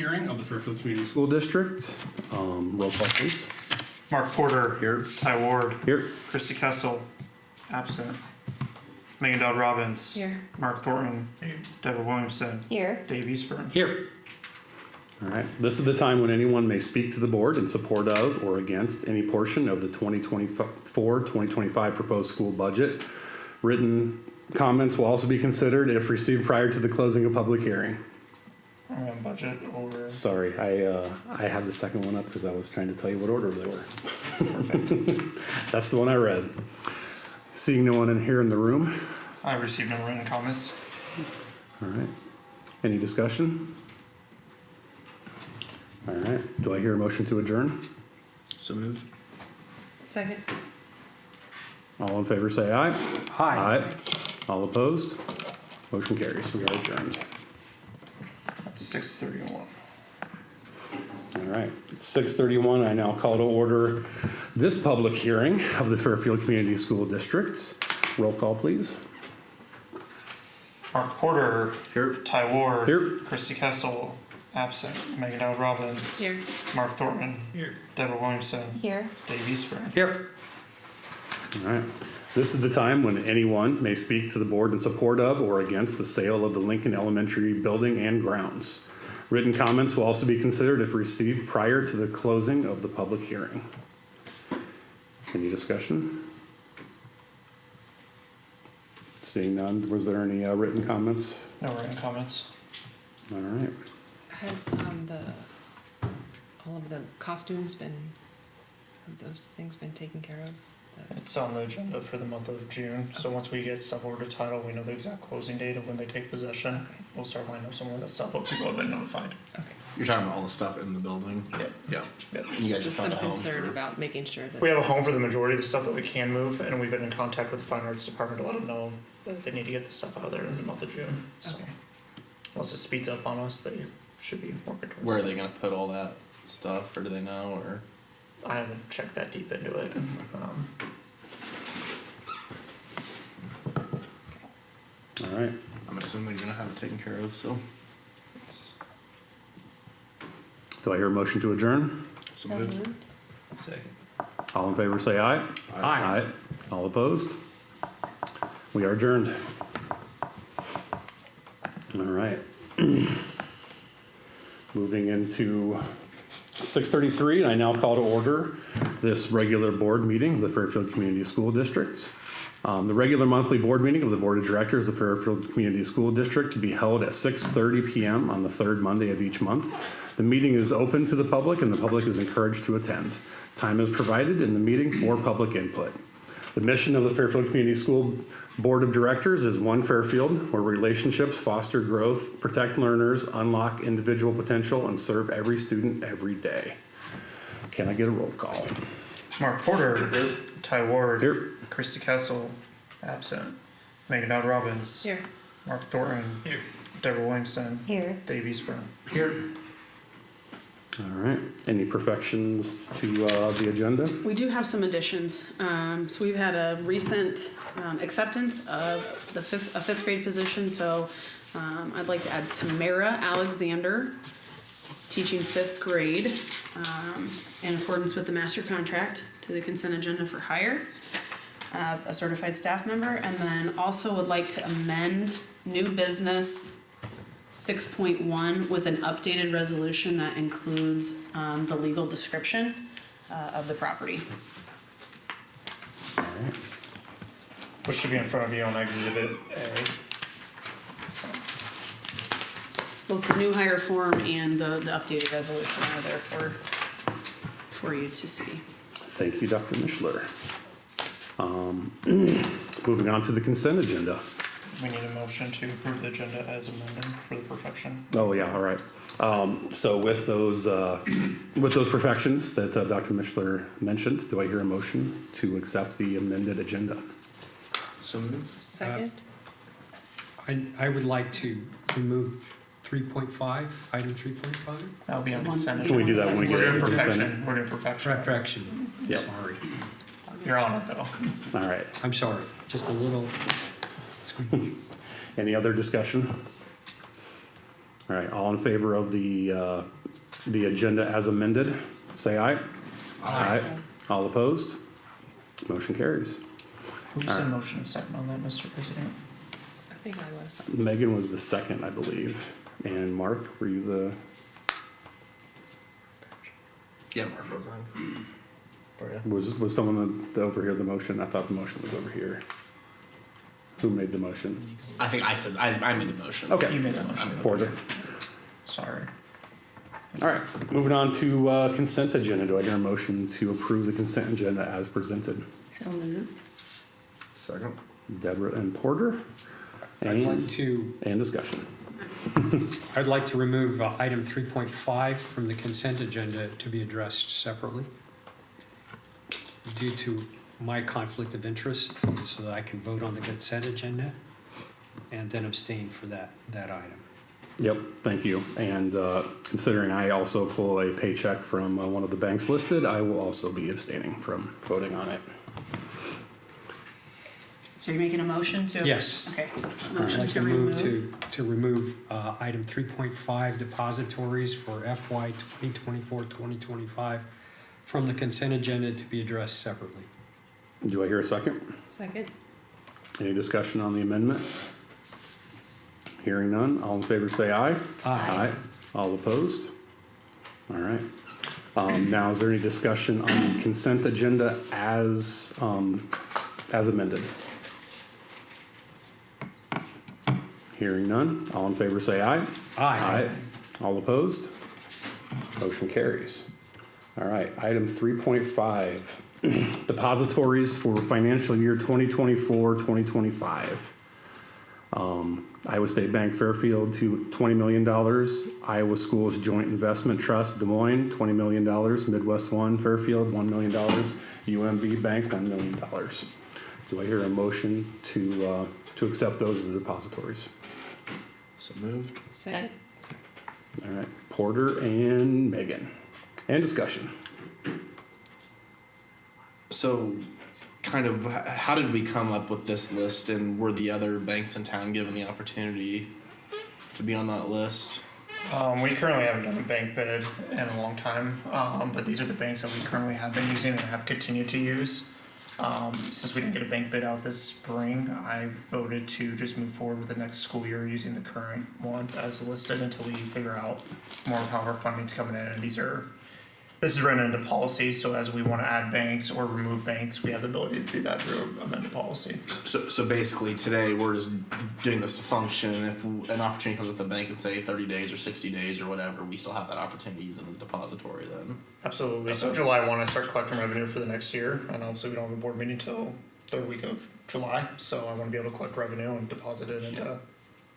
hearing of the Fairfield Community School District. Roll call, please. Mark Porter. Here. Ty Ward. Here. Christy Kessel. Absent. Megan Dodd Robbins. Here. Mark Thornton. Deborah Williamson. Here. Dave Eastburn. Here. All right. This is the time when anyone may speak to the board in support of or against any portion of the 2024-2025 proposed school budget. Written comments will also be considered if received prior to the closing of public hearing. Budget or Sorry, I had the second one up because I was trying to tell you what order they were. That's the one I read. Seeing no one in here in the room. I received no written comments. All right. Any discussion? All right. Do I hear a motion to adjourn? So moved. Second. All in favor say aye. Aye. Aye. All opposed? Motion carries. We are adjourned. That's 6:31. All right. 6:31. I now call to order this public hearing of the Fairfield Community School District. Roll call, please. Mark Porter. Here. Ty Ward. Here. Christy Kessel. Absent. Megan Dodd Robbins. Here. Mark Thornton. Here. Deborah Williamson. Here. Dave Eastburn. Here. All right. This is the time when anyone may speak to the board in support of or against the sale of the Lincoln Elementary building and grounds. Written comments will also be considered if received prior to the closing of the public hearing. Any discussion? Seeing none, was there any written comments? No written comments. All right. Has all of the costumes been, have those things been taken care of? It's on the agenda for the month of June. So once we get stuff ordered to title, we know the exact closing date of when they take possession. Okay. We'll start lining up some more of that stuff, but people have been notified. Okay. You're talking about all the stuff in the building? Yep. Yeah. Yep. You guys Just have some found a home concern for... about making sure that. We have a home for the majority of the stuff that we can move, and we've been in contact with the Fine Arts Department to let them know that they need to get this stuff out of there in the month of June. So Okay. unless it speeds up on us, they should be working towards Where are it. they gonna put all that stuff, or do they know, or? I haven't checked that deep into it. All right. I'm assuming you're gonna have it taken care of, so. Do I hear a motion to adjourn? So moved. Second. All in favor say aye. Aye. All opposed? We are adjourned. All right. Moving into 6:33, I now call to order this regular board meeting of the Fairfield Community School District. The regular monthly board meeting of the Board of Directors of the Fairfield Community School District to be held at 6:30 p.m. on the third Monday of each month. The meeting is open to the public and the public is encouraged to attend. Time is provided in the meeting for public input. The mission of the Fairfield Community School Board of Directors is One Fairfield, where relationships foster growth, protect learners, unlock individual potential, and serve every student every day. Can I get a roll call? Mark Porter. Ty Ward. Here. Christy Kessel. Absent. Megan Dodd Robbins. Here. Mark Thornton. Here. Deborah Williamson. Here. Dave Eastburn. Here. All right. Any perfections to the agenda? We do have some additions. So we've had a recent acceptance of a fifth grade position. So I'd like to add Tamara Alexander, teaching fifth grade, in accordance with the master contract, to the consent agenda for hire. A certified staff member, and then also would like to amend new business 6.1 with an updated resolution that includes the legal description of the property. All right. Which should be in front of you on Exhibit A. So, Both the new hire form and the updated resolution are there for you to see. Thank you, Dr. Mishler. Moving on to the consent agenda. we need a motion to approve the agenda as amended for the perfection. Oh, yeah, all right. So with those perfections that Dr. Mishler mentioned, do I hear a motion to accept the amended agenda? So moved. Second? I would like to remove 3.5, item 3.5. That'll be on One, consent two, Can we do that when we We're get doing into consent? perfection, we're doing perfection. Perfection. Yep. Sorry. You're on it though. All right. I'm sorry. Just a little. Any other discussion? All right, all in favor of the agenda as amended, say aye. Aye. All opposed? Motion carries. Who's the motion and second on that, Mr. President? I think I was. Megan was the second, I believe. And Mark, were you the? Yeah, Mark was on. For you. Was someone over here the motion? I thought the motion was over here. Who made the motion? I think I said I made the motion. Okay. You made the motion. Porter. Sorry. All right, moving on to consent agenda. Do I hear a motion to approve the consent agenda as presented? So moved. Second. Deborah and Porter. I'd like And, to, and discussion. I'd like to remove item 3.5 from the consent agenda to be addressed separately due to my conflict of interest, so that I can vote on the consent agenda and then abstain for that item. Yep, thank you. And considering I also pull a paycheck from one of the banks listed, I will also be abstaining from voting on it. So you're making a motion to? Yes. Okay. I'd Motion like to to move remove. to remove item 3.5 depositories for FY 2024-2025 from the consent agenda to be addressed separately. Do I hear a second? Second? Any discussion on the amendment? Hearing none, all in favor say aye. Aye. All opposed? All right. Now, is there any discussion on the consent agenda as amended? Hearing none, all in favor say aye. Aye. All opposed? Motion carries. All right, item 3.5, depositories for financial year 2024-2025. Iowa State Bank Fairfield to $20 million, Iowa Schools Joint Investment Trust Des Moines, $20 million, Midwest One Fairfield, $1 million, UMB Bank, $1 million. Do I hear a motion to accept those as depositories? So moved. Second? All right, Porter and Megan. And discussion. So, kind of, how did we come up with this list, and were the other banks in town given the opportunity to be on that list? We currently haven't done a bank bid in a long time, but these are the banks that we currently have been using and have continued to use. Since we didn't get a bank bid out this spring, I voted to just move forward with the next school year using the current ones as listed until we figure out more of how our funding's coming in. And this is written into policy, so as we want to add banks or remove banks, we have the ability to do that through amended policy. So basically, today we're just doing this to function. If an opportunity comes with the bank and say 30 days or 60 days or whatever, we still have that opportunity to use them as a depository then. Absolutely. So July 1, I start collecting revenue for the next year, and obviously we don't have a board meeting until third week of July. So I want to be able to collect revenue and deposit it into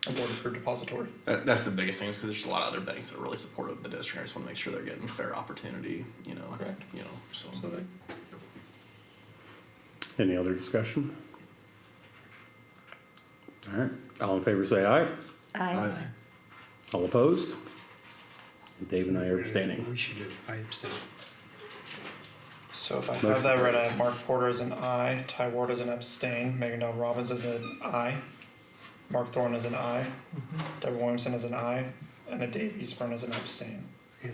a board approved depository. That's the biggest thing, is because there's a lot of other banks that are really supportive of the district. I just want to make sure they're getting a fair opportunity, Correct. so. So they Any other discussion? All right, all in favor say aye. Aye. All opposed? Dave and I are abstaining. We should do, I abstain. So if I have that right, I have Mark Porter as an aye, Ty Ward as an abstain, Megan Dodd Robbins as an aye, Mark Thorne as an aye, Deborah Williamson as an aye, and a Dave Eastburn as an abstain.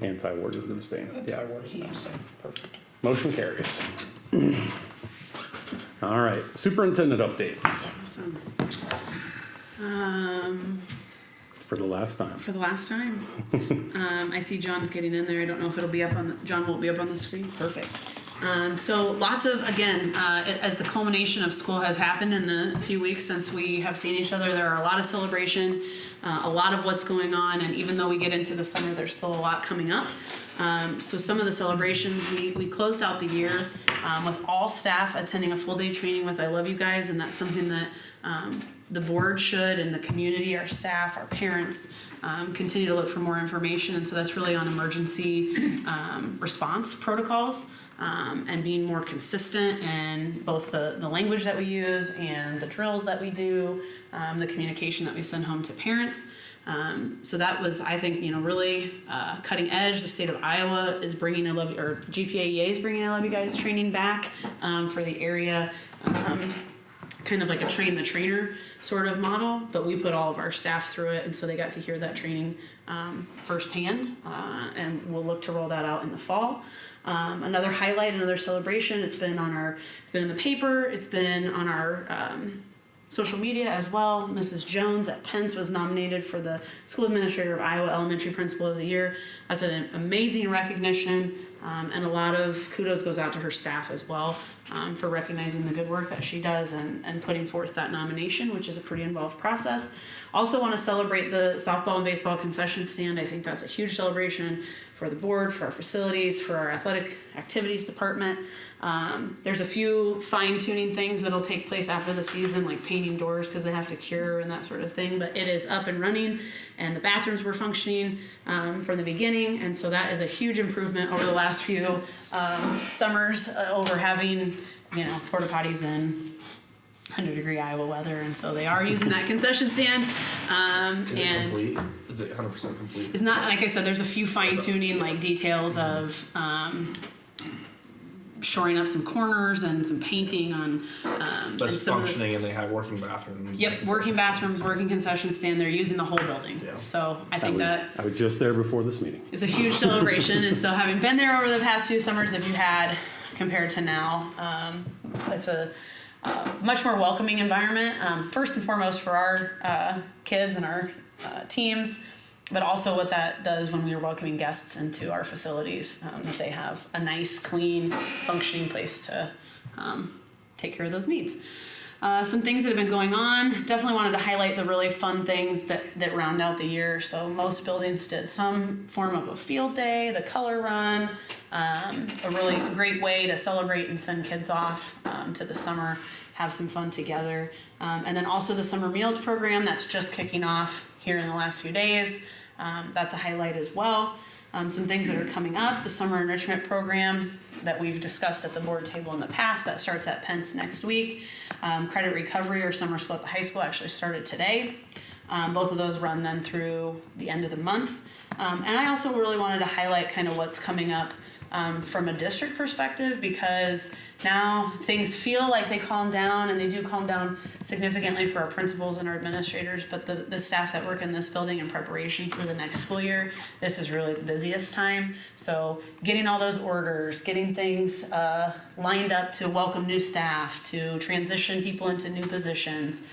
Anti-ward is abstain. And Ty Ward as an abstain. Perfect. Motion carries. All right, superintendent updates Awesome. for the last time. For the last time. I see John's getting in there. I don't know if it'll be up on John won't be up on the screen. Perfect. So lots of, again, as the culmination of school has happened in the few weeks since we have seen each other, there are a lot of celebration, a lot of what's going on, and even though we get into the summer, there's still a lot coming up. So some of the celebrations, we closed out the year with all staff attending a full day training with I Love You Guys, and that's something that the board should, and the community, our staff, our parents, continue to look for more information. And so that's really on emergency response protocols, and being more consistent in both the language that we use and the drills that we do, the communication that we send home to parents. So that was, I think, really cutting edge. The state of Iowa is bringing GPAEA is bringing I Love You Guys training back for the area. kind of like a train the trainer sort of model, but we put all of our staff through it, and so they got to hear that training firsthand, and we'll look to roll that out in the fall. Another highlight, another celebration. It's been in the paper. It's been on our social media as well. Mrs. Jones at Pence was nominated for the School Administrator of Iowa Elementary Principal of the Year. That's an amazing recognition, and a lot of kudos goes out to her staff as well for recognizing the good work that she does and putting forth that nomination, which is a pretty involved process. Also want to celebrate the softball and baseball concession stand. I think that's a huge celebration for the board, for our facilities, for our athletic activities department. There's a few fine-tuning things that'll take place after the season, like painting doors because they have to cure and that sort of thing, but it is up and running, and the bathrooms were functioning from the beginning, and so that is a huge improvement over the last few summers over having, porta potties in 100-degree Iowa weather, and so they are using that concession stand. Is it And complete? Is it 100% complete? it's not, like I said, there's a few fine-tuning like details of shoring up some corners and some painting on But and it's some of the- functioning and they have working bathrooms. Yep, and working concession bathrooms, stands. working concession stand. They're using the whole building. Yeah. So I think that I was just there before this meeting. it's a huge celebration. And so having been there over the past few summers, if you had compared to now, it's a much more welcoming environment. First and foremost for our kids and our teams, but also what that does when we are welcoming guests into our facilities, that they have a nice, clean, functioning place to take care of those needs. Some things that have been going on. Definitely wanted to highlight the really fun things that round out the year. So most buildings did some form of a field day, the color run, a really great way to celebrate and send kids off to the summer, have some fun together. And then also the summer meals program that's just kicking off here in the last few days. That's a highlight as well. Some things that are coming up, the summer enrichment program that we've discussed at the board table in the past, that starts at Pence next week. Credit recovery or summer school at the high school actually started today. Both of those run then through the end of the month. And I also really wanted to highlight kind of what's coming up from a district perspective, because now things feel like they calm down, and they do calm down significantly for our principals and our administrators, but the staff that work in this building in preparation for the next school year, this is really the busiest time. So getting all those orders, getting things lined up to welcome new staff, to transition people into new positions,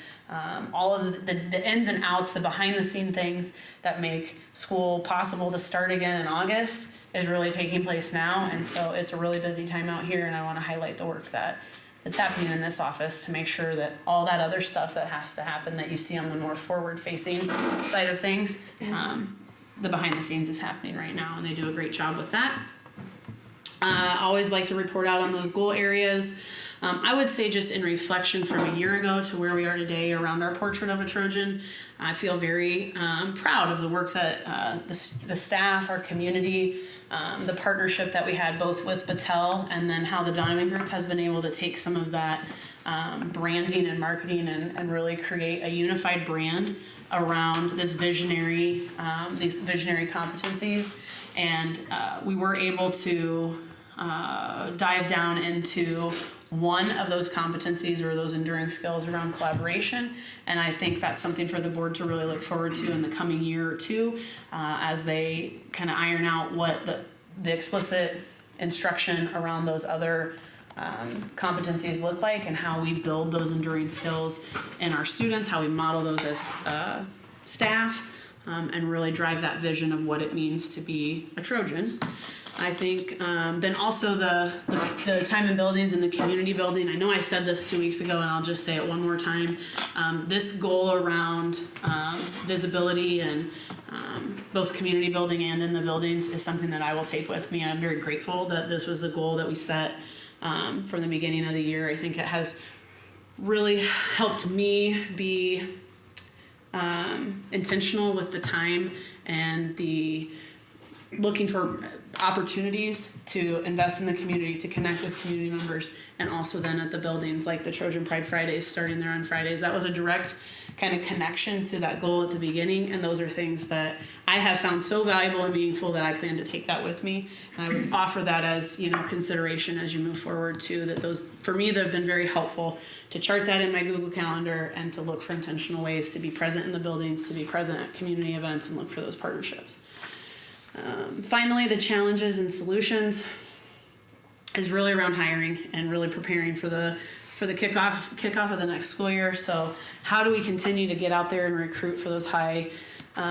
all of the ins and outs, the behind the scene things that make school possible to start again in August is really taking place now. And so it's a really busy time out here, and I want to highlight the work that's happening in this office to make sure that all that other stuff that has to happen that you see on the more forward facing side of things, the behind the scenes is happening right now, and they do a great job with that. I always like to report out on those goal areas. I would say just in reflection from a year ago to where we are today around our portrait of a Trojan, I feel very proud of the work that the staff, our community, the partnership that we had both with Battelle, and then how the Donovan Group has been able to take some of that branding and marketing and really create a unified brand around this visionary, these visionary competencies. And we were able to dive down into one of those competencies or those enduring skills around collaboration. And I think that's something for the board to really look forward to in the coming year or two, as they kind of iron out what the explicit instruction around those other competencies look like, and how we build those enduring skills in our students, how we model those as staff, and really drive that vision of what it means to be a Trojan. I think then also the time in buildings and the community building. I know I said this 2 weeks ago, and I'll just say it one more time. This goal around visibility and both community building and in the buildings is something that I will take with me. I'm very grateful that this was the goal that we set from the beginning of the year. I think it has really helped me be intentional with the time and the looking for opportunities to invest in the community, to connect with community members, and also then at the buildings like the Trojan Pride Fridays, starting there on Fridays. That was a direct kind of connection to that goal at the beginning. And those are things that I have found so valuable and meaningful that I plan to take that with me. And I would offer that as, consideration as you move forward too, that those, for me, they've been very helpful to chart that in my Google Calendar and to look for intentional ways to be present in the buildings, to be present at community events and look for those partnerships. Finally, the challenges and solutions is really around hiring and really preparing for the kickoff of the next school year. So how do we continue to get out there and recruit for those high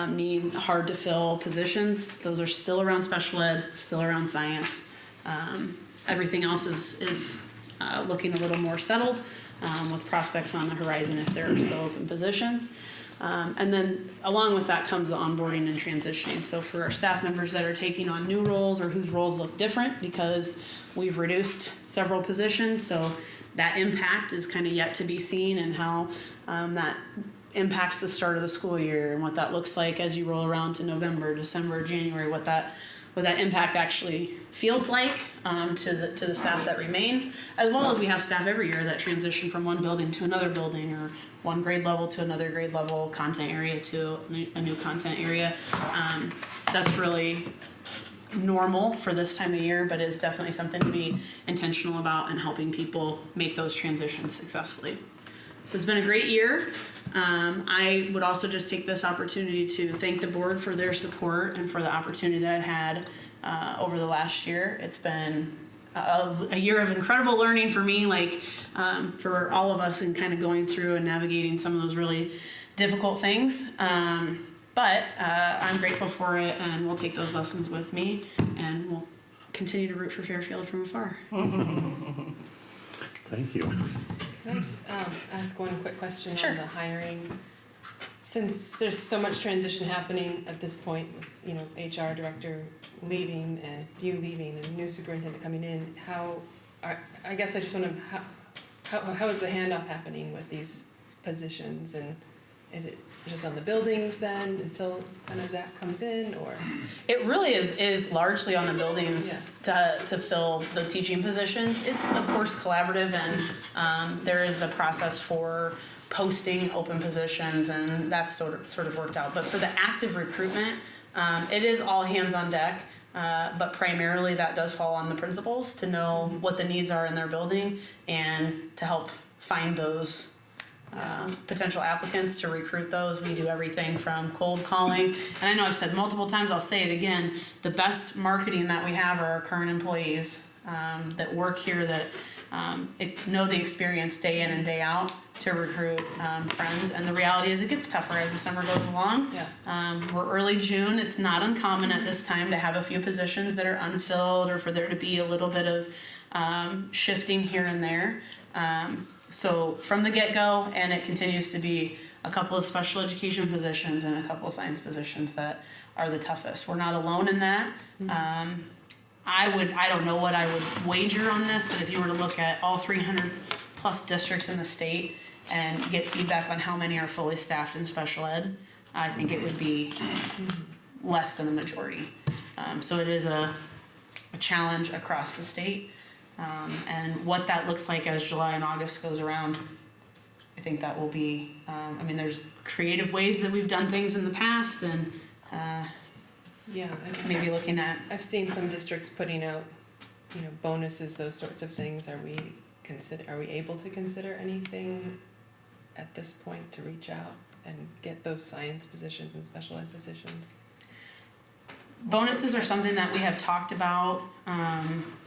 need, hard to fill positions? Those are still around special ed, still around science. Everything else is looking a little more settled with prospects on the horizon if there are still open positions. And then along with that comes the onboarding and transitioning. So for our staff members that are taking on new roles or whose roles look different because we've reduced several positions, so that impact is kind of yet to be seen, and how that impacts the start of the school year and what that looks like as you roll around to November, December, January, what that impact actually feels like to the staff that remain, as well as we have staff every year that transition from one building to another building, or one grade level to another grade level, content area to a new content area. That's really normal for this time of year, but is definitely something to be intentional about and helping people make those transitions successfully. So it's been a great year. I would also just take this opportunity to thank the board for their support and for the opportunity that I've had over the last year. It's been a year of incredible learning for me, for all of us, and kind of going through and navigating some of those really difficult things. But I'm grateful for it, and we'll take those lessons with me, and we'll continue to root for Fairfield from afar. Thank you. Can I just ask one quick question Sure. on the hiring? Since there's so much transition happening at this point with, HR director leaving and you leaving and new superintendent coming in, I guess I just want to, how is the handoff happening with these positions? And is it just on the buildings then until kind of Zach comes in, or? It really is largely on the buildings to fill the teaching positions. It's of course collaborative, and there is a process for posting open positions, and that's sort of worked out. But for the active recruitment, it is all hands on deck. But primarily that does fall on the principals to know what the needs are in their building and to help find those potential applicants, to recruit those. We do everything from cold calling, and I know I've said multiple times, I'll say it again, the best marketing that we have are our current employees that work here, that know the experience day in and day out to recruit friends. And the reality is it gets tougher as the summer goes along. We're early June. It's not uncommon at this time to have a few positions that are unfilled, or for there to be a little bit of shifting here and there. So from the get-go, and it continues to be a couple of special education positions and a couple of science positions that are the toughest. We're not alone in that. I don't know what I would wager on this, but if you were to look at all 300 plus districts in the state and get feedback on how many are fully staffed in special ed, I think it would be less than a majority. So it is a challenge across the state. And what that looks like as July and August goes around, I think that will be, there's creative ways that we've done things in the past, and maybe looking at. I've seen some districts putting out, bonuses, those sorts of things. Are we able to consider anything at this point to reach out and get those science positions and special ed positions? Bonuses are something that we have talked about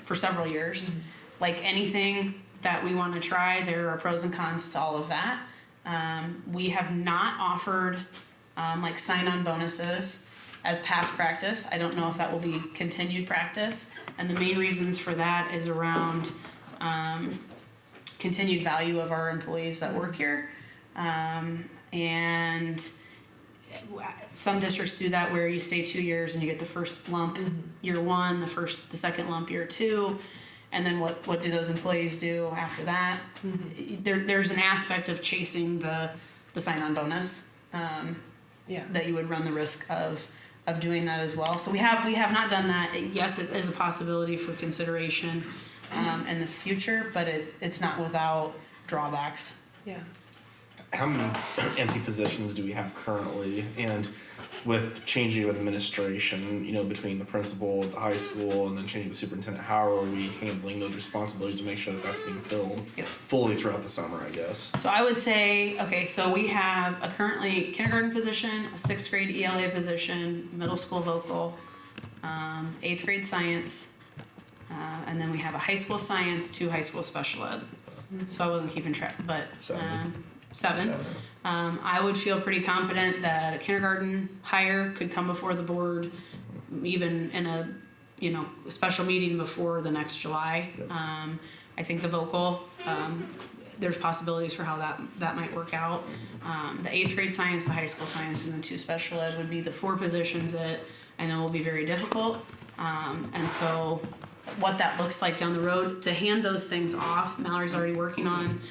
for several years. Mm-hmm. Like anything that we want to try, there are pros and cons to all of that. We have not offered sign-on bonuses as past practice. I don't know if that will be continued practice. And the main reasons for that is around continued value of our employees that work here. And some districts do that where you stay 2 years and you get the first lump year one, the second lump year two, and then what do those employees do after that? There's an aspect of chasing the sign-on bonus that you would run the risk of doing that as well. So we have not done that. Yes, it is a possibility for consideration in the future, but it's not without drawbacks. Yeah. how many empty positions do we have currently? And with changing of administration, between the principal at the high school and then changing the superintendent, how are we handling those responsibilities to make sure that that's being filled Yep. fully throughout the summer, I guess? So I would say, okay, so we have a currently kindergarten position, a 6th grade ELA position, middle school vocal, 8th grade science, and then we have a high school science, 2 high school special ed. So I wasn't keeping track, but 7. I would feel pretty confident that a kindergarten hire could come before the board, even in a special meeting before the next July. I think the vocal, there's possibilities for how that might work out. The 8th grade science, the high school science, and the 2 special ed would be the 4 positions that I know will be very difficult. And so what that looks like down the road, to hand those things off, Mallory's already working on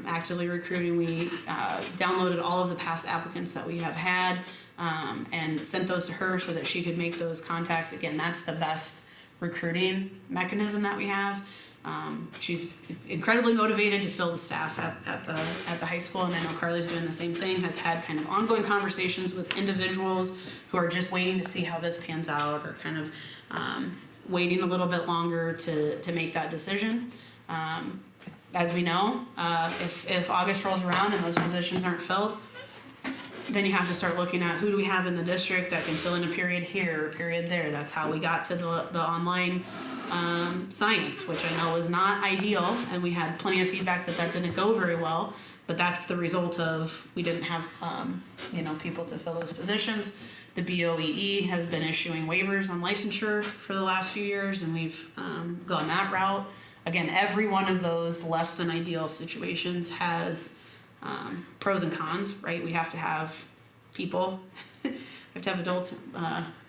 actively recruiting. We downloaded all of the past applicants that we have had and sent those to her so that she could make those contacts. Again, that's the best recruiting mechanism that we have. She's incredibly motivated to fill the staff at the high school, and I know Carly's doing the same thing, has had kind of ongoing conversations with individuals who are just waiting to see how this pans out, or kind of waiting a little bit longer to make that decision. As we know, if August rolls around and those positions aren't filled, then you have to start looking at who do we have in the district that can fill in a period here, a period there. That's how we got to the online science, which I know was not ideal, and we had plenty of feedback that didn't go very well. But that's the result of we didn't have people to fill those positions. The BOEE has been issuing waivers on licensure for the last few years, and we've gone that route. Again, every one of those less than ideal situations has pros and cons, right? We have to have people, we have to have adults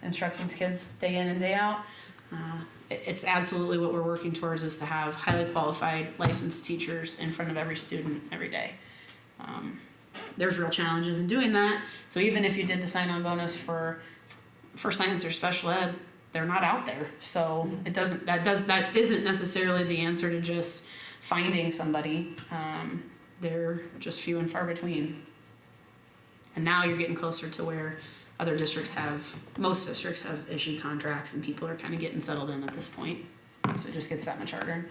instructing kids day in and day out. It's absolutely what we're working towards, is to have highly qualified licensed teachers in front of every student every day. There's real challenges in doing that. So even if you did the sign-on bonus for science or special ed, they're not out there. So that isn't necessarily the answer to just finding somebody. They're just few and far between. And now you're getting closer to where most districts have issued contracts, and people are kind of getting settled in at this point. So it just gets that much harder.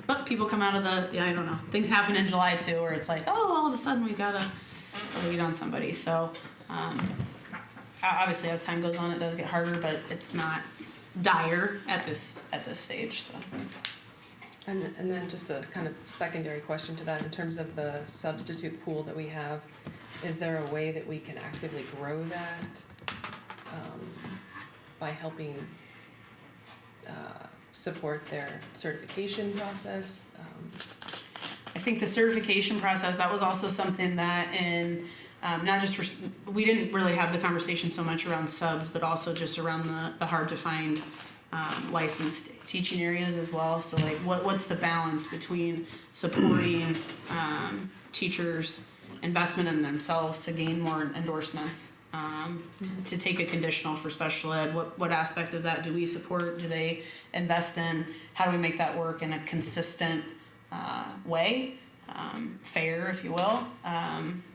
But people come out of I don't know. Things happen in July too, where it's like, oh, all of a sudden we got a lead on somebody. So obviously as time goes on, it does get harder, but it's not dire at this stage. So. And then just a kind of secondary question to that, in terms of the substitute pool that we have, is there a way that we can actively grow that by helping support their certification process? I think the certification process, that was also something that not just we didn't really have the conversation so much around subs, but also just around the hard to find licensed teaching areas as well. So like what's the balance between supporting teachers' investment in themselves to gain more endorsements, to take a conditional for special ed? What aspect of that do we support? Do they invest in? How do we make that work in a consistent way, fair, if you will?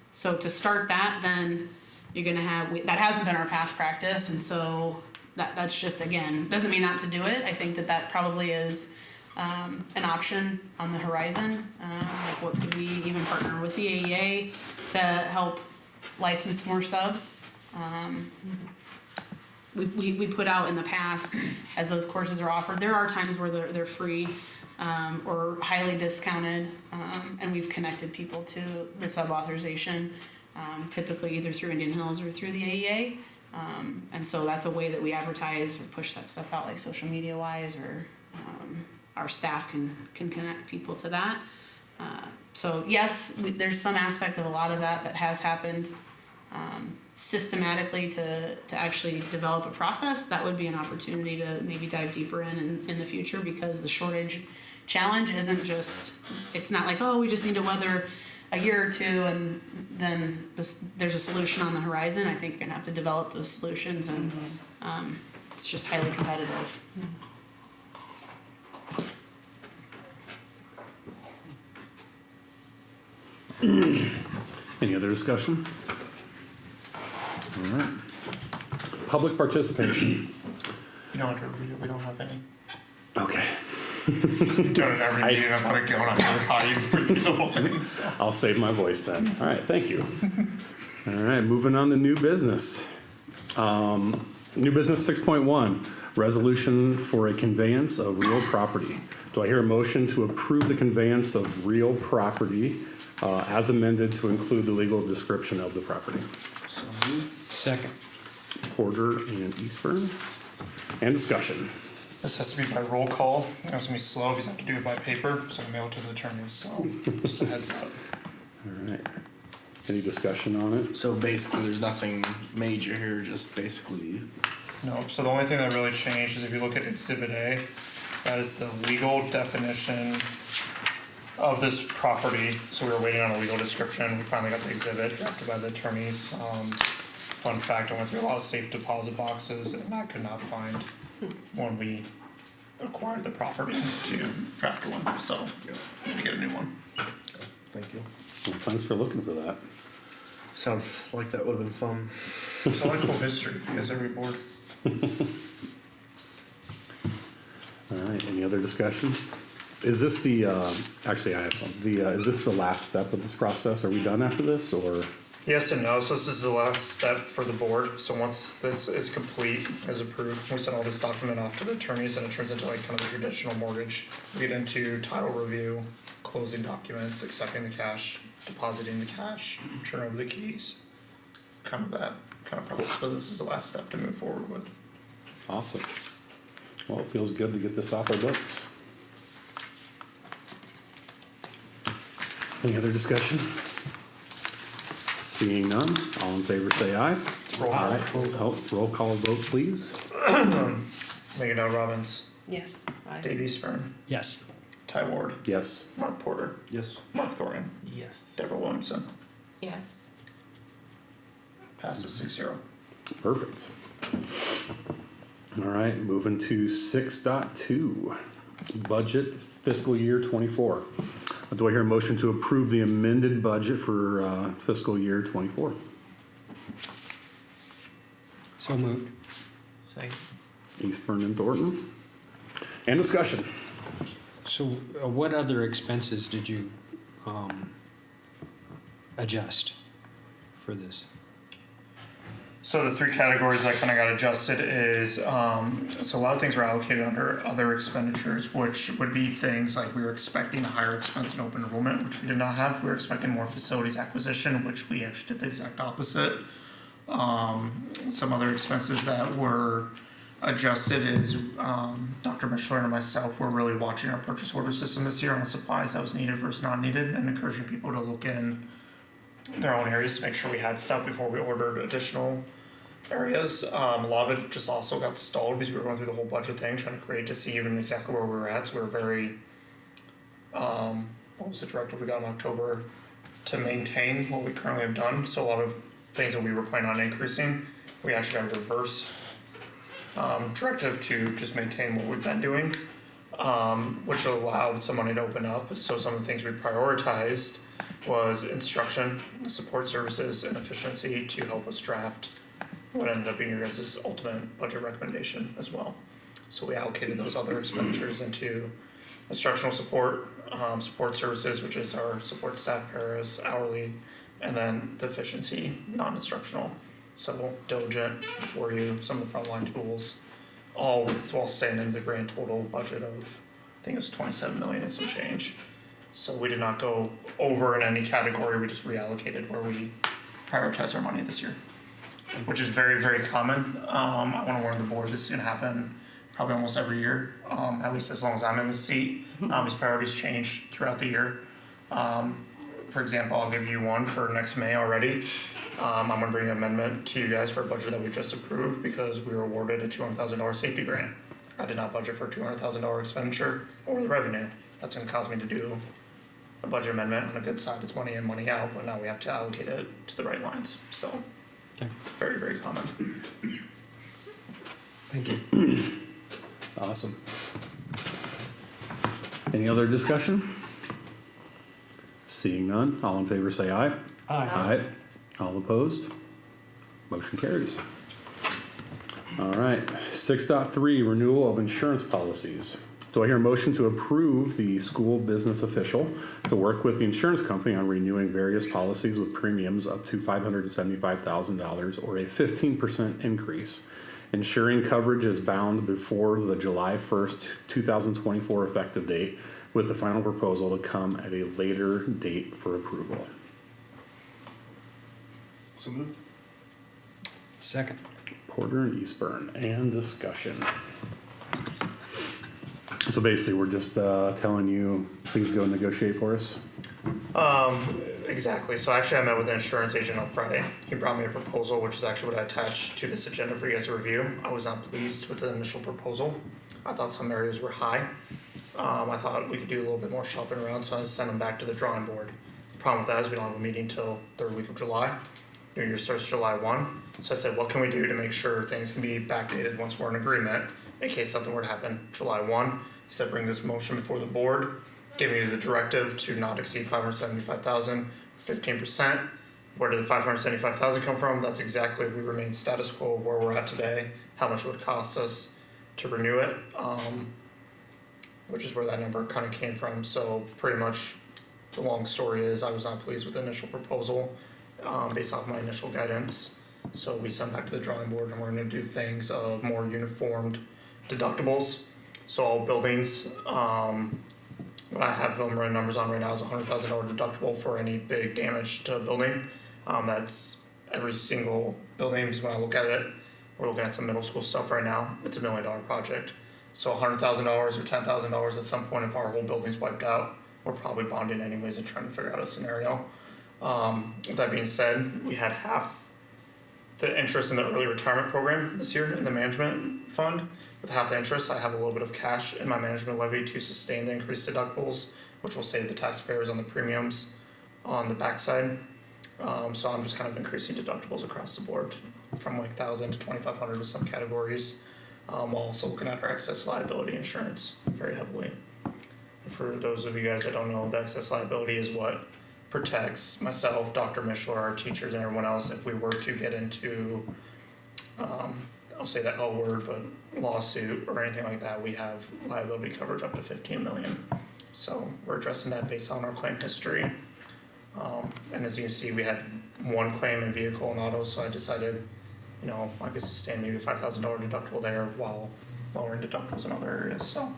So to start that, then you're going to have, that hasn't been our past practice, and so that's just, again, doesn't mean not to do it. I think that probably is an option on the horizon. Like what could we even partner with the AEA to help license more subs? We put out in the past, as those courses are offered, there are times where they're free or highly discounted, and we've connected people to the sub authorization, typically either through Indian Hills or through the AEA. And so that's a way that we advertise or push that stuff out, like social media wise, or our staff can connect people to that. So yes, there's some aspect of a lot of that has happened systematically to actually develop a process. That would be an opportunity to maybe dive deeper in the future, because the shortage challenge isn't just, it's not like, oh, we just need to weather a year or two and then there's a solution on the horizon. I think you're gonna have to develop those solutions, and it's just highly competitive. Mm-hmm. Any other discussion? All right. Public participation. You don't have to read it, we don't have any. Okay. You've done it every meeting, I'm not going on your copy for the whole thing, so. I'll save my voice then. All right, thank you. All right, moving on to new business. New business 6.1, resolution for a conveyance of real property. Do I hear a motion to approve the conveyance of real property as amended to include the legal description of the property? So moved. Second. Porter and Eastburn. And discussion. This has to be by roll call, it's gonna be slow, because I have to do it by paper, so I mail it to the attorneys, so just a heads up. All right. Any discussion on it? So basically, there's nothing major here, just basically. No, so the only thing that really changed is if you look at Exhibit A, that is the legal definition of this property. So we were waiting on a legal description, we finally got the exhibit drafted by the attorneys. Fun fact, I went through a lot of safe deposit boxes and I could not find when we acquired the property to draft one, so we need to get a new one. Thank you. Well, thanks for looking for that. Sounds like that would have been fun. So I like whole history, you guys every board. All right, any other discussion? Is this the, actually I have some, is this the last step of this process? Are we done after this, or? Yes and no, so this is the last step for the board, so once this is complete, is approved, we send all this document off to the attorneys and it turns into like kind of a traditional mortgage. We get into title review, closing documents, accepting the cash, depositing the cash, turn over the keys. Kind of that kind of process, but this is the last step to move forward with. Awesome. Well, it feels good to get this off our books. Any other discussion? Seeing none, all in favor say aye. Roll call. Aye. Oh, roll call vote, please. Megan Dow Robbins, Yes, aye. Dave Eastburn, Yes. Ty Ward, Yes. Mark Porter, Yes. Mark Thorian, Yes. Deborah Williamson. Yes. Passes 6-0. Perfect. All right, moving to 6.2, budget fiscal year 24. Do I hear a motion to approve the amended budget for fiscal year 24? So moved. Second. Eastburn and Thornton. And discussion. So what other expenses did you adjust for this? So the three categories that kind of got adjusted is, so a lot of things were allocated under other expenditures, which would be things like we were expecting a higher expense in open enrollment, which we did not have. We were expecting more facilities acquisition, which we actually did the exact opposite. Some other expenses that were adjusted is, Dr. Michelin and myself were really watching our purchase order system this year on supplies that was needed versus not needed, and encouraging people to look in their own areas to make sure we had stuff before we ordered additional areas. A lot of it just also got stalled because we were going through the whole budget thing, trying to create to see even exactly where we were at. So we were very, what was the directive we got in October? To maintain what we currently have done. So a lot of things that we were planning on increasing, we actually got a reverse directive to just maintain what we've been doing, which allowed some money to open up. So some of the things we prioritized was instruction, support services, and efficiency to help us draft what ended up being your guys' ultimate budget recommendation as well. So we allocated those other expenditures into instructional support, support services, which is our support staff, paras, hourly, and then the efficiency, non-instructional. So Diligent for you, some of the frontline tools, all while staying in the grand total budget of, I think it was 27 million and some change. So we did not go over in any category, we just reallocated where we prioritize our money this year, which is very, very common. I wanna warn the board, this is gonna happen probably almost every year, at least as long as I'm in the seat. These priorities change throughout the year. For example, I'll give you one for next May already. I'm gonna bring an amendment to you guys for a budget that we just approved because we were awarded a $200,000 safety grant. I did not budget for a $200,000 expenditure or the revenue. That's gonna cause me to do a budget amendment. On a good side, it's money in, money out, but now we have to allocate it to the right lines, so. Okay. It's very, very common. Thank you. Awesome. Any other discussion? Seeing none, all in favor say aye. Aye. All opposed? Motion carries. All right, 6.3, renewal of insurance policies. Do I hear a motion to approve the school business official to work with the insurance company on renewing various policies with premiums up to $575,000 or a 15% increase, ensuring coverage is bound before the July 1st, 2024 effective date, with the final proposal to come at a later date for approval? So moved. Second. Porter and Eastburn, and discussion. So basically, we're just telling you, please go negotiate for us. Exactly. So actually, I met with the insurance agent on Friday. He brought me a proposal, which is actually what I attached to this agenda for you guys to review. I was not pleased with the initial proposal. I thought some areas were high. I thought we could do a little bit more shopping around, so I sent them back to the drawing board. The problem with that is we don't have a meeting till third week of July. New Year starts July 1. So I said, what can we do to make sure things can be backdated once we're in agreement in case something were to happen July 1? He said, bring this motion before the board, give me the directive to not exceed 575,000, 15%. Where did the 575,000 come from? That's exactly if we remain status quo where we're at today, how much it would cost us to renew it, which is where that number kind of came from. So pretty much the long story is I was not pleased with the initial proposal based off my initial guidance. So we sent back to the drawing board and we're gonna do things of more uniformed deductibles. So all buildings, what I have them run numbers on right now is $100,000 deductible for any big damage to a building. That's every single building, because when I look at it, we're looking at some middle school stuff right now. It's $1 million project. So $100,000 or $10,000 at some point, if our whole building's wiped out, we're probably bonding anyways and trying to figure out a scenario. With that being said, we had half the interest in the early retirement program this year in the management fund. With half the interest, I have a little bit of cash in my management levy to sustain the increased deductibles, which will save the taxpayers on the premiums on the backside. So I'm just kind of increasing deductibles across the board from like 1,000 to 2,500 in some categories, while also looking at our excess liability insurance very heavily. And for those of you guys that don't know, the excess liability is what protects myself, Dr. Mishler, our teachers, and everyone else if we were to get into, I'll say the L word, but lawsuit or anything like that. We have liability coverage up to $15 million. So we're addressing that based on our claim history. And as you can see, we had one claim in vehicle and auto, so I decided, you know, I could sustain maybe $5,000 deductible there while lowering deductibles in other areas. So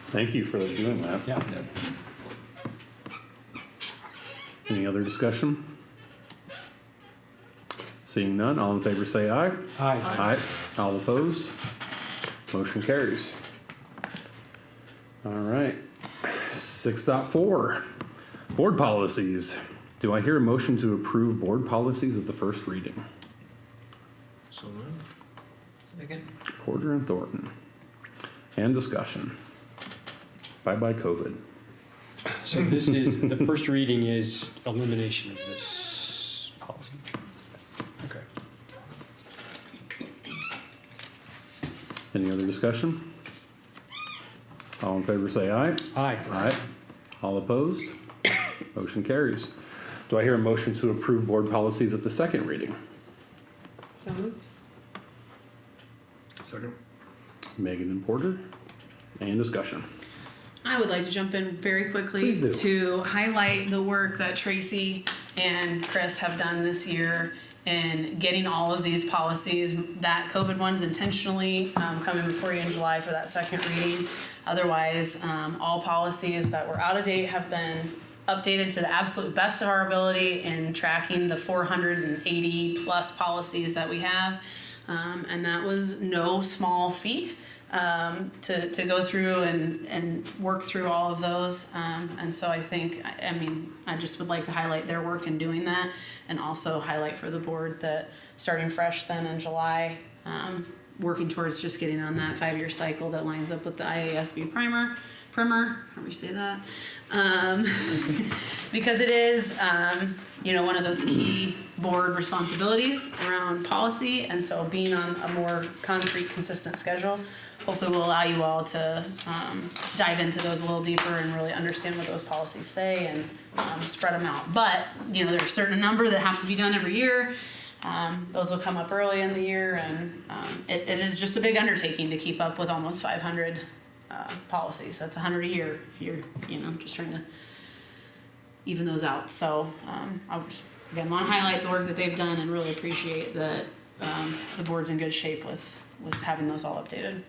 Thank you for doing that. Yeah. Any other discussion? Seeing none, all in favor say aye. Aye. Aye. All opposed? Motion carries. All right. 6.4, board policies. Do I hear a motion to approve board policies at the first reading? So moved. Again. Porter and Thornton. And discussion. Bye-bye COVID. So this is, the first reading is elimination of this policy. Okay. Any other discussion? All in favor say aye. Aye. Aye. All opposed? Motion carries. Do I hear a motion to approve board policies at the second reading? So moved. Second. Megan and Porter. And discussion. I would like to jump in very quickly Please do. to highlight the work that Tracy and Chris have done this year in getting all of these policies, that COVID one's intentionally coming before you in July for that second reading. Otherwise, all policies that were out of date have been updated to the absolute best of our ability in tracking the 480 plus policies that we have. And that was no small feat. To go through and work through all of those. And so I think, I mean, I just would like to highlight their work in doing that and also highlight for the board that starting fresh then in July, working towards just getting on that 5-year cycle that lines up with the IASB primer, however you say that. Because it is, one of those key board responsibilities around policy. And so being on a more concrete, consistent schedule hopefully will allow you all to dive into those a little deeper and really understand what those policies say and spread them out. But, you know, there's a certain number that have to be done every year. Those will come up early in the year, and it is just a big undertaking to keep up with almost 500 policies. That's 100 a year if you're, you know, just trying to even those out. So I just, again, want to highlight the work that they've done and really appreciate that the board's in good shape with having those all updated.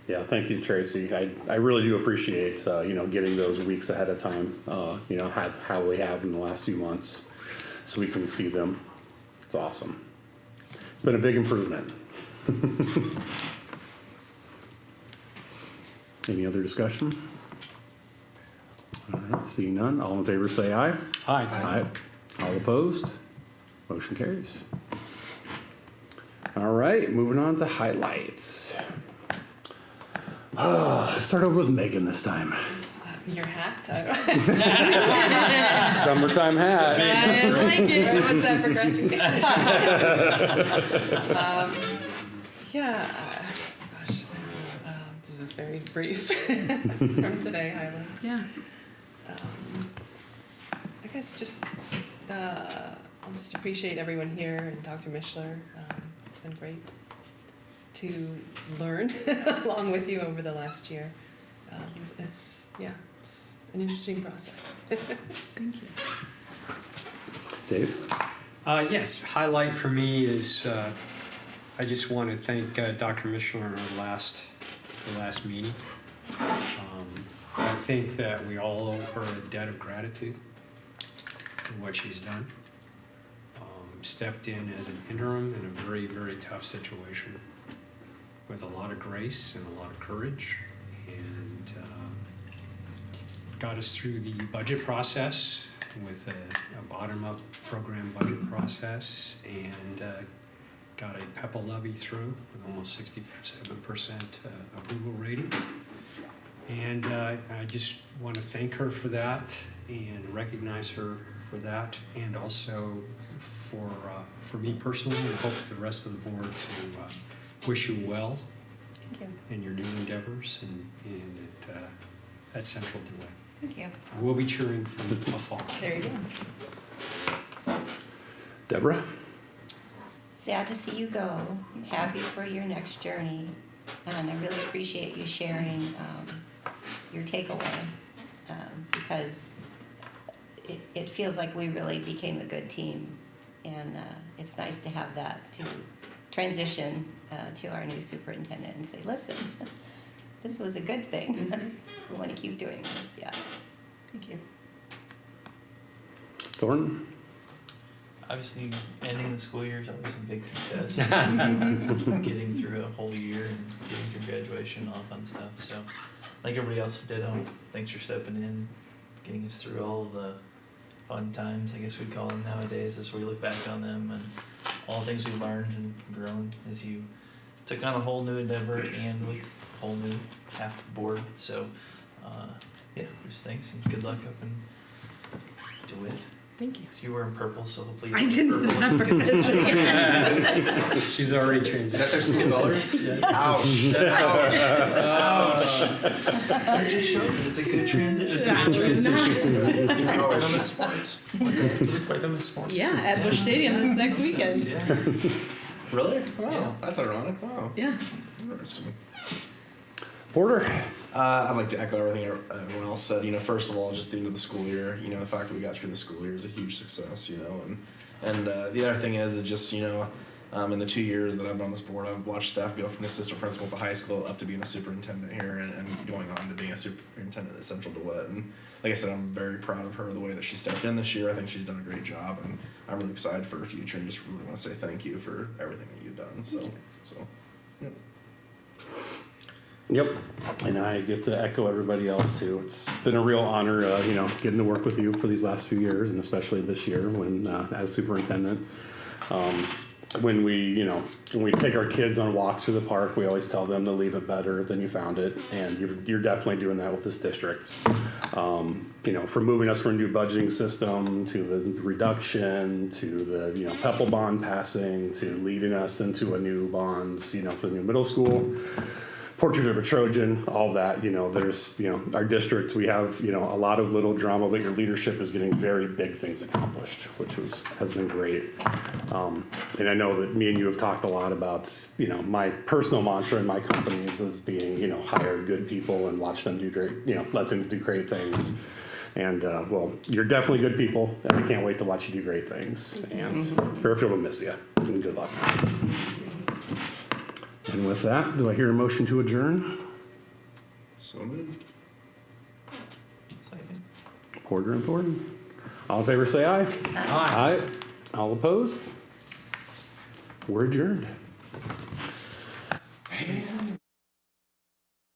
Yeah, thank you, Tracy. I really do appreciate, you know, getting those weeks ahead of time, you know, how we have in the last few months, so we can see them. It's awesome. It's been a big improvement. Any other discussion? All right, seeing none, all in favor say aye. Aye. Aye. All opposed? Motion carries. All right, moving on to highlights. Start over with Megan this time. Your hat? Summertime hat. I like it. What's that for graduation? Yeah, gosh, this is very brief from today, highlights. Yeah. I guess just, I'll just appreciate everyone here and Dr. Mishler. It's been great to learn along with you over the last year. It's an interesting process. Thank you. Dave? Yes, highlight for me is, I just want to thank Dr. Mishler on the last meeting. I think that we all owe her a debt of gratitude for what she's done. Stepped in as an interim in a very, very tough situation with a lot of grace and a lot of courage, and got us through the budget process with a bottom-up program budget process, and got a PEPA levy through with almost 67% approval rating. And I just want to thank her for that and recognize her for that, and also for me personally, and hope the rest of the board to wish you well Thank you. in your new endeavors and at Central DeWitt. Thank you. We'll be cheering from afar. There you go. Deborah? Sad to see you go. I'm happy for your next journey, and I really appreciate you sharing your takeaway, because it feels like we really became a good team, and it's nice to have that to transition to our new superintendent and say, listen, this was a good thing. We want to keep doing this. Yeah. Thank you. Thornton? Obviously, ending the school year is always a big success. Getting through a whole year and getting through graduation, all that fun stuff. So, like everybody else did, thanks for stepping in, getting us through all of the fun times, I guess we'd call them nowadays, as we look back on them and all the things we learned and grown as you took on a whole new endeavor and with a whole new half board. So, yeah, just thanks and good luck up in DeWitt. Thank you. So you were in purple, so hopefully I didn't do that on purpose. She's already Is that transitioned. their school colors? Ouch. That just shows that it's a good transition. It's a That good was transition. not. Play them as sports. What's that? Can we play them as sports? Yeah, at Busch Stadium this next weekend. Yeah. Really? Wow, Yeah. that's ironic. Wow. Yeah. Interesting. Porter? I'd like to echo everything everyone else said. You know, first of all, just the end of the school year. You know, the fact that we got through the school year is a huge success. You know, and the other thing is just, you know, in the 2 years that I've been on this board, I've watched staff go from the assistant principal at the high school up to being a superintendent here, and going on to being a superintendent at Central DeWitt. And like I said, I'm very proud of her, the way that she stepped in this year. I think she's done a great job, and I'm really excited for her future, and just really want to say thank you for everything that you've done. So. Yep. Yep, and I get to echo everybody else too. It's been a real honor, you know, getting to work with you for these last few years, and especially this year when as superintendent. when we take our kids on walks through the park, we always tell them to leave it better than you found it, and you're definitely doing that with this district. From moving us from a new budgeting system to the reduction to the Pepple bond passing to leading us into a new bonds for the new middle school. Portrait of a Trojan, all that, there's, our district, we have, a lot of little drama, but your leadership is getting very big things accomplished, which has been great. And I know that me and you have talked a lot about, my personal mantra in my companies is being, hire good people and watch them do great, let them do great things. And, well, you're definitely good people, and I can't wait to watch you do great things. And Fairfield will miss you, and good luck. And with that, do I hear a motion to adjourn? So moved. Second. Porter and Thornton. All in favor say aye. Aye. All opposed? We're adjourned.